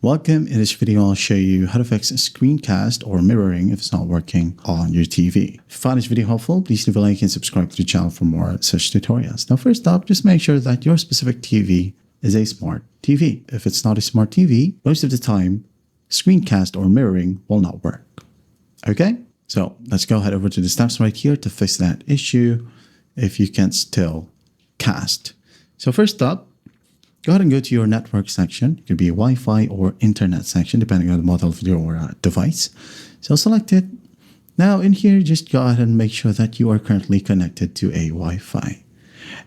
Welcome. In this video, I'll show you how to fix screencast or mirroring if it's not working on your TV. If you find this video helpful, please leave a like and subscribe to the channel for more such tutorials. Now, first up, just make sure that your specific TV is a smart TV. If it's not a smart TV, most of the time, screencast or mirroring will not work. Okay? So let's go ahead over to the steps right here to fix that issue if you can still cast. So first up, go ahead and go to your network section. It could be a Wi-Fi or internet section, depending on the model of your device. So select it. Now in here, just go ahead and make sure that you are currently connected to a Wi-Fi.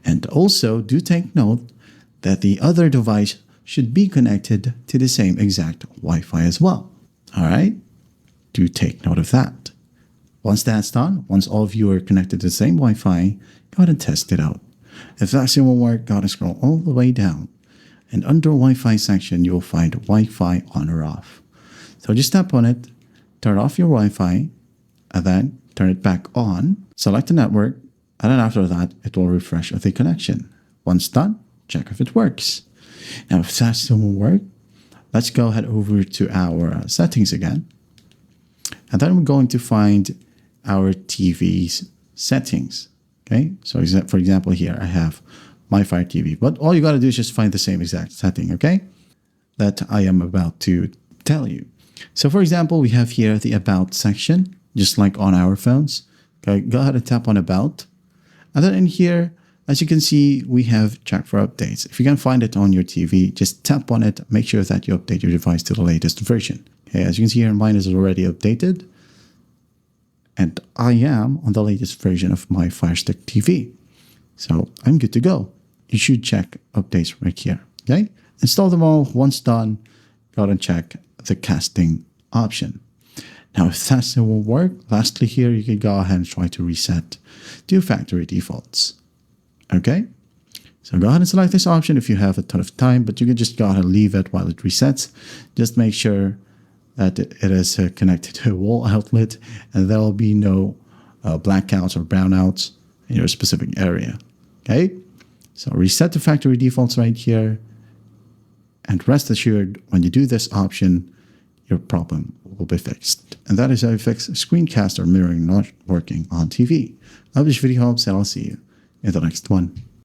And also do take note that the other device should be connected to the same exact Wi-Fi as well. All right? Do take note of that. Once that's done, once all of you are connected to the same Wi-Fi, go ahead and test it out. If that still won't work, go ahead and scroll all the way down. And under Wi-Fi section, you'll find Wi-Fi on or off. So just tap on it, turn off your Wi-Fi, and then turn it back on. Select the network, and then after that, it will refresh the connection. Once done, check if it works. Now, if that still won't work, let's go ahead over to our settings again. And then we're going to find our TV's settings. Okay, so for example, here I have my Fire TV, but all you got to do is just find the same exact setting, okay, that I am about to tell you. So for example, we have here the About section, just like on our phones. Okay, go ahead and tap on About. And then in here, as you can see, we have Check for Updates. If you can find it on your TV, just tap on it. Make sure that you update your device to the latest version. Okay, as you can see here, mine is already updated. And I am on the latest version of my Fire Stick TV. So I'm good to go. You should check updates right here, okay? Install them all. Once done, go ahead and check the casting option. Now, if that still won't work, lastly here, you can go ahead and try to reset to factory defaults, okay? So go ahead and select this option if you have a ton of time, but you can just go ahead and leave it while it resets. Just make sure that it is connected to a wall outlet, and there will be no blackouts or brownouts in your specific area, okay? So reset to factory defaults right here, and rest assured when you do this option, your problem will be fixed. And that is how you fix screencast or mirroring not working on TV. I hope this video helps, and I'll see you in the next one.